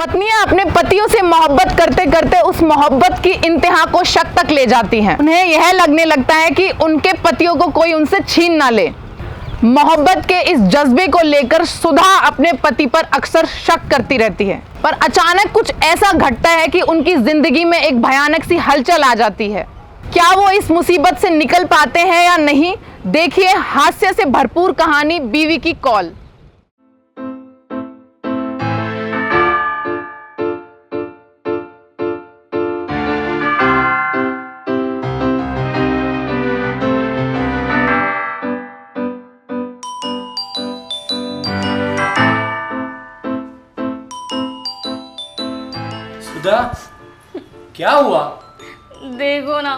पत्नियां अपने पतियों से मोहब्बत करते करते उस मोहब्बत की इंतहा को शक तक ले जाती हैं। उन्हें यह लगने लगता है कि उनके पतियों को कोई उनसे छीन ना ले। मोहब्बत के इस जज्बे को लेकर सुधा अपने पति पर अक्सर शक करती रहती है, पर अचानक कुछ ऐसा घटता है कि उनकी जिंदगी में एक भयानक सी हलचल आ जाती है। क्या वो इस मुसीबत से निकल पाते हैं या नहीं, देखिए हास्य से भरपूर कहानी बीवी की कॉल। सुधा, क्या हुआ? देखो ना,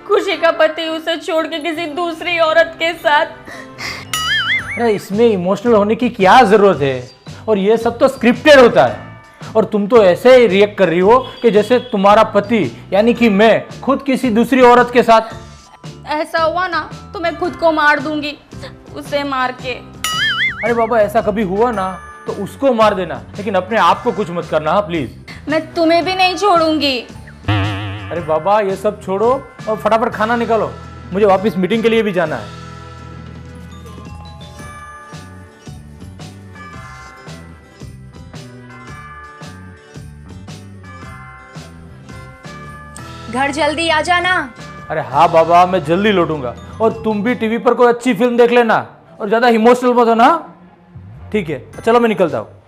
खुशी का पति उसे छोड़ के किसी दूसरी औरत के साथ। अरे इसमें इमोशनल होने की क्या जरूरत है? और ये सब तो स्क्रिप्टेड होता है। और तुम तो ऐसे ही रिएक्ट कर रही हो कि जैसे तुम्हारा पति यानी कि मैं खुद किसी दूसरी औरत के साथ। ऐसा हुआ ना तो मैं खुद को मार दूंगी, उसे मार के। अरे बाबा, ऐसा कभी हुआ ना तो उसको मार देना, लेकिन अपने आप को कुछ मत करना, हाँ प्लीज। मैं तुम्हें भी नहीं छोड़ूंगी। अरे बाबा, ये सब छोड़ो और फटाफट खाना निकालो, मुझे वापस मीटिंग के लिए भी जाना है। घर जल्दी आ जाना। अरे हाँ बाबा, मैं जल्दी लौटूंगा। और तुम भी टीवी पर कोई अच्छी फिल्म देख लेना और ज्यादा इमोशनल मत हो ना। ठीक है, चलो मैं निकलता हूँ।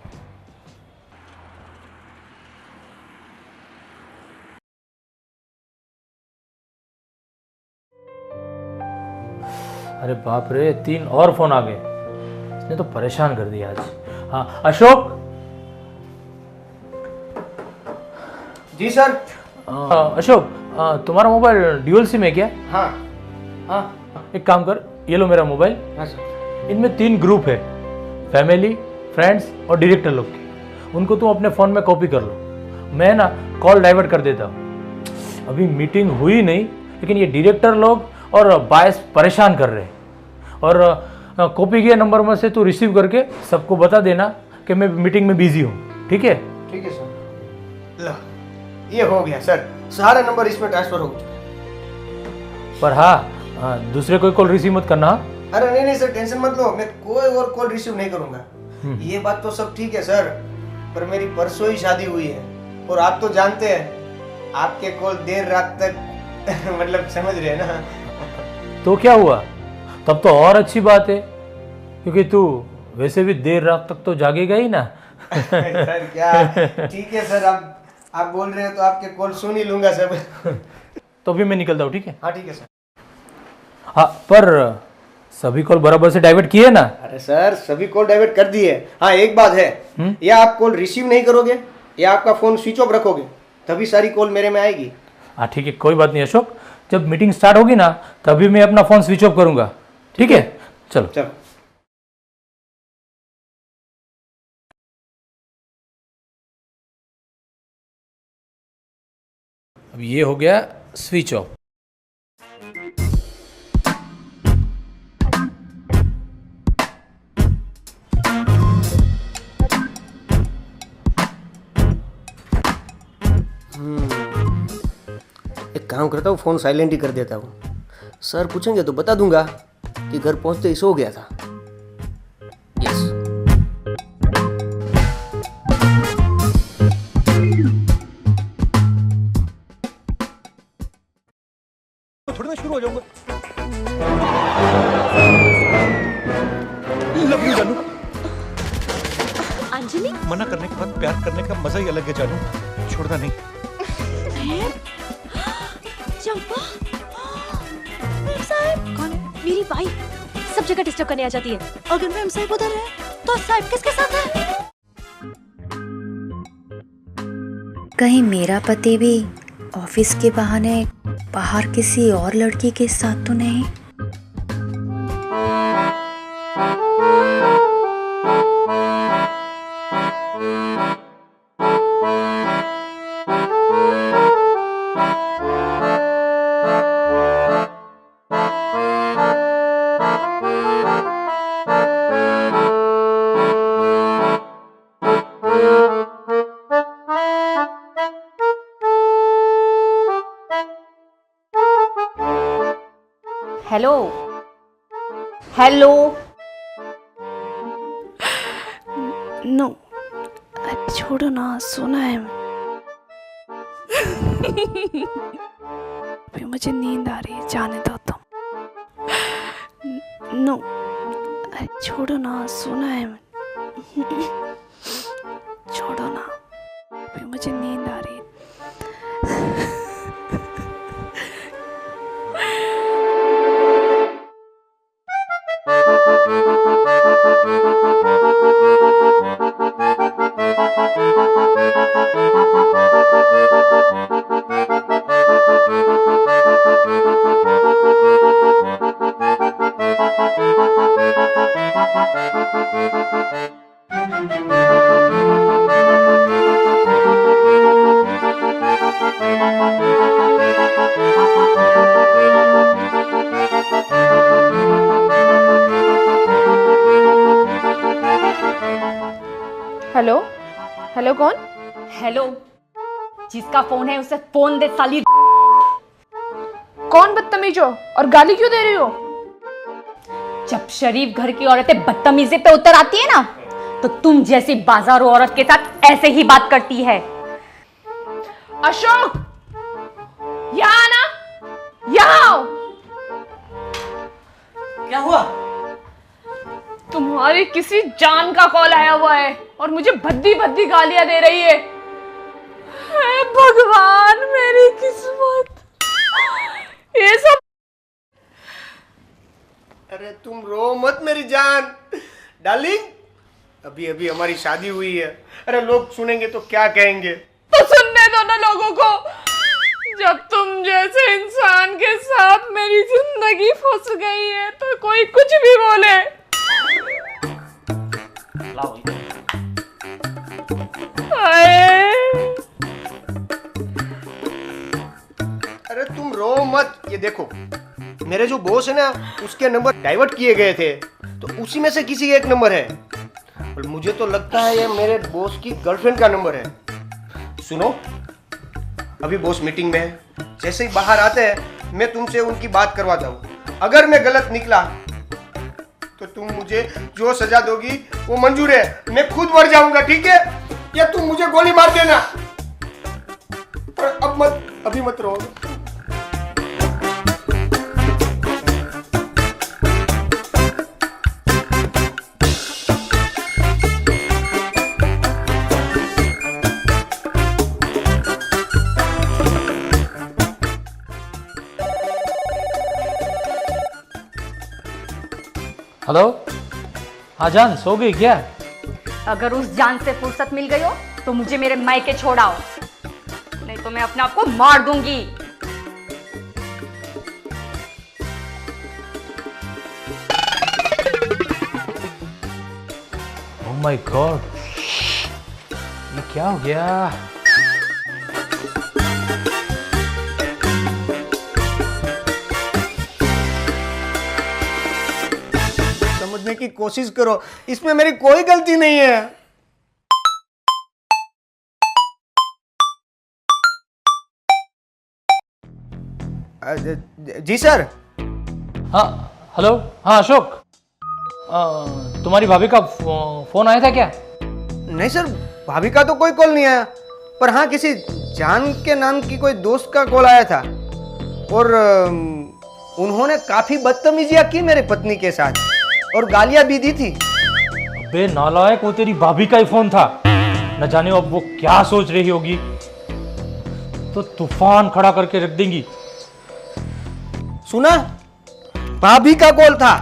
अरे बाप रे, 3 और फोन आ गए। इसने तो परेशान कर दिया आज। हाँ अशोक। जी सर। अशोक, तुम्हारा मोबाइल ड्यूल सिम है क्या? हाँ हाँ। एक काम कर, ये लो मेरा मोबाइल। हाँ सर। इनमें 3 ग्रुप है, फैमिली, फ्रेंड्स और डायरेक्टर लोग की। उनको तुम अपने फ़ोन में कॉपी कर लो। मैं ना कॉल डाइवर्ट कर देता हूँ। अभी मीटिंग हुई नहीं, लेकिन ये डायरेक्टर लोग और बायस परेशान कर रहे हैं। और कॉपी किए नंबर में से तू रिसीव करके सबको बता देना कि मैं मीटिंग में बिजी हूँ। ठीक है? ठीक है सर। लो, ये हो गया सर, सारे नंबर इसमें ट्रांसफर हो चुके। पर हाँ, दूसरे कोई कॉल रिसीव मत करना। अरे नहीं नहीं सर, टेंशन मत लो, मैं कोई और कॉल रिसीव नहीं करूंगा। ये बात तो सब ठीक है सर, पर मेरी परसों ही शादी हुई है और आप तो जानते हैं आपके कॉल देर रात तक मतलब समझ रहे हैं ना। तो क्या हुआ? तब तो और अच्छी बात है, क्योंकि तू वैसे भी देर रात तक तो जागेगा ही ना। सर क्या, ठीक है सर, आप बोल रहे हो तो आपके कॉल सुन ही लूंगा सर। तो अभी मैं निकलता हूँ। ठीक है? हाँ ठीक है सर। हाँ, पर सभी कॉल बराबर से डाइवर्ट किए ना? अरे सर, सभी कॉल डाइवर्ट कर दिए। हाँ एक बात है, या आप कॉल रिसीव नहीं करोगे या आपका फोन स्विच ऑफ रखोगे, तभी सारी कॉल मेरे में आएगी। हाँ ठीक है, कोई बात नहीं अशोक, जब मीटिंग स्टार्ट होगी ना तभी मैं अपना फोन स्विच ऑफ करूंगा। ठीक है? चलो चलो। अब ये हो गया स्विच ऑफ। एक काम करता हूँ, फोन साइलेंट ही कर देता हूँ। सर पूछेंगे तो बता दूंगा कि घर पहुंचते ही सो गया था। यस। थोड़ी ना शुरू हो जाऊंगा। लव यू जानू। अंजलि, मना करने के बाद प्यार करने का मजा ही अलग है जानू, छोड़ना नहीं। चंपा, मैम साहब। कौन? मेरी वाइफ सब जगह डिस्टर्ब करने आ जाती है। अगर मैम साहब उधर है तो साहब किसके साथ है? कहीं मेरा पति भी ऑफिस के बहाने बाहर किसी और लड़की के साथ तो नहीं? Hello hello. नो, छोड़ो ना, सोना है। अभी मुझे नींद आ रही है, जाने दो तुम। नो, छोड़ो ना, सोना है। छोड़ो ना, अभी मुझे नींद आ रही है। हेलो हेलो, कौन? हेलो, जिसका फोन है उसे फोन दे साली। कौन बदतमीज हो और गाली क्यों दे रही हो? जब शरीफ घर की औरतें बदतमीजी पे उतर आती है ना, तो तुम जैसी बाजारू औरत के साथ ऐसे ही बात करती है। अशोक, यहाँ आना, यहाँ आओ। क्या हुआ? तुम्हारी किसी जान का कॉल आया हुआ है और मुझे भद्दी भद्दी गालियां दे रही है। हे भगवान, मेरी किस्मत, ये सब। अरे तुम रो मत मेरी जान डार्लिंग, अभी अभी हमारी शादी हुई है। अरे लोग सुनेंगे तो क्या कहेंगे? तो सुनने दो ना लोगों को। जब तुम जैसे इंसान के साथ मेरी जिंदगी फंस गई है तो कोई कुछ भी बोले। अरे तुम रो मत, ये देखो मेरे जो बॉस है ना, उसके नंबर डाइवर्ट किए गए थे, तो उसी में से किसी एक नंबर है। और मुझे तो लगता है ये मेरे बॉस की गर्लफ्रेंड का नंबर है। सुनो, अभी बॉस मीटिंग में है, जैसे ही बाहर आते हैं मैं तुमसे उनकी बात करवाता हूँ। अगर मैं गलत निकला तो तुम मुझे जो सजा दोगी वो मंजूर है, मैं खुद मर जाऊंगा, ठीक है? या तुम मुझे गोली मार देना, पर अब मत, अभी मत रो। हेलो, हाँ जान, सो गई क्या? अगर उस जान से फुर्सत मिल गई हो तो मुझे मेरे मायके छोड़ाओ, नहीं तो मैं अपने आप को मार दूंगी। ओह माय गॉड, ये क्या हो गया? समझने की कोशिश करो, इसमें मेरी कोई गलती नहीं है। जी सर। हाँ हेलो, हाँ अशोक, तुम्हारी भाभी का फोन आया था क्या? नहीं सर, भाभी का तो कोई कॉल नहीं आया, पर हाँ किसी जान के नाम की कोई दोस्त का कॉल आया था और उन्होंने काफी बदतमीजियां की मेरे पत्नी के साथ और गालियां भी दी थी। अबे नालायक, वो तेरी भाभी का ही फोन था। न जाने अब वो क्या सोच रही होगी, तो तूफान खड़ा करके रख देंगी। सुना, भाभी का कॉल था,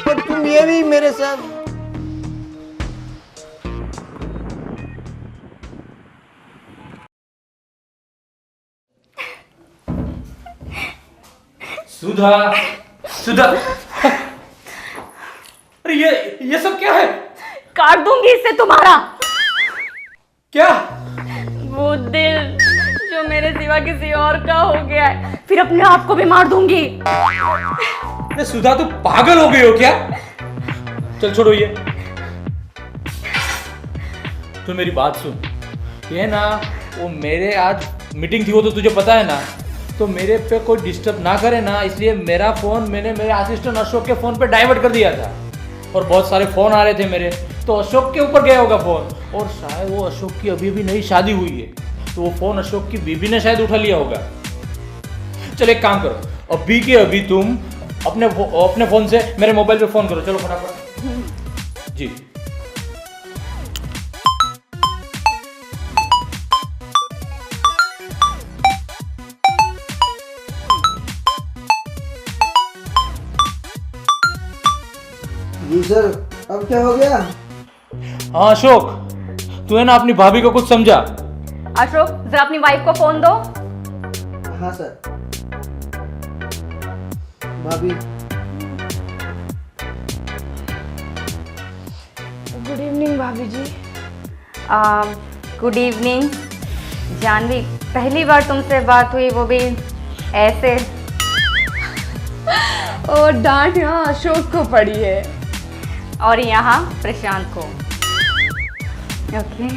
पर तुम ये भी मेरे साथ। सुधा, सुधा, अरे ये सब क्या है? काट दूंगी इससे तुम्हारा क्या? वो दिल जो मेरे सिवा किसी और का हो गया है, फिर अपने आप को भी मार दूंगी। अरे सुधा, तू पागल हो गई हो क्या? चल छोड़ो ये, तू मेरी बात सुन। ये ना, वो मेरे आज मीटिंग थी, वो तो तुझे पता है ना। तो मेरे पे कोई डिस्टर्ब ना करे ना, इसलिए मेरा फ़ोन मैंने मेरे असिस्टेंट अशोक के फ़ोन पे डाइवर्ट कर दिया था। और बहुत सारे फ़ोन आ रहे थे मेरे, तो अशोक के ऊपर गया होगा फ़ोन, और शायद वो अशोक की अभी भी नई शादी हुई है, तो वो फ़ोन अशोक की बीबी ने शायद उठा लिया होगा। चलो एक काम करो, अभी के अभी तुम अपने फ़ोन से मेरे मोबाइल पे फ़ोन करो, चलो फटाफट। जी जी सर, अब क्या हो गया? हाँ अशोक, तू है ना अपनी भाभी को कुछ समझा। अशोक जरा अपनी वाइफ को फोन दो। हाँ सर। भाभी, गुड इवनिंग भाभी जी। गुड इवनिंग जानवी, पहली बार तुमसे बात हुई, वो भी ऐसे। और डांट यहाँ अशोक को पड़ी है और यहाँ प्रशांत को। Okay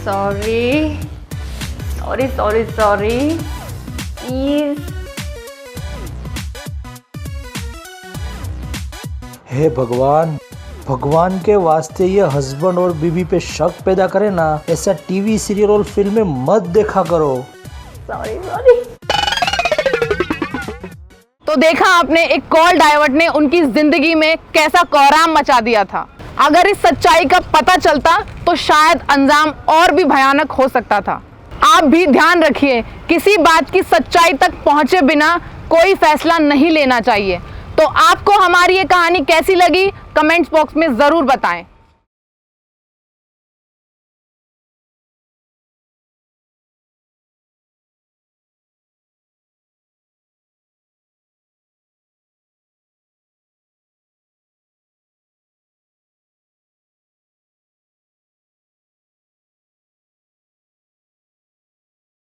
sorry sorry sorry sorry please. हे भगवान, भगवान के वास्ते ये हस्बैंड और बीवी पे शक पैदा करे ना, ऐसा टीवी सीरियल और फिल्में मत देखा करो। Sorry sorry. तो देखा आपने, एक कॉल डाइवर्ट ने उनकी जिंदगी में कैसा कोहराम मचा दिया था। अगर इस सच्चाई का पता चलता तो शायद अंजाम और भी भयानक हो सकता था। आप भी ध्यान रखिए, किसी बात की सच्चाई तक पहुंचे बिना कोई फैसला नहीं लेना चाहिए। तो आपको हमारी ये कहानी कैसी लगी, कमेंट्स बॉक्स में जरूर बताएं।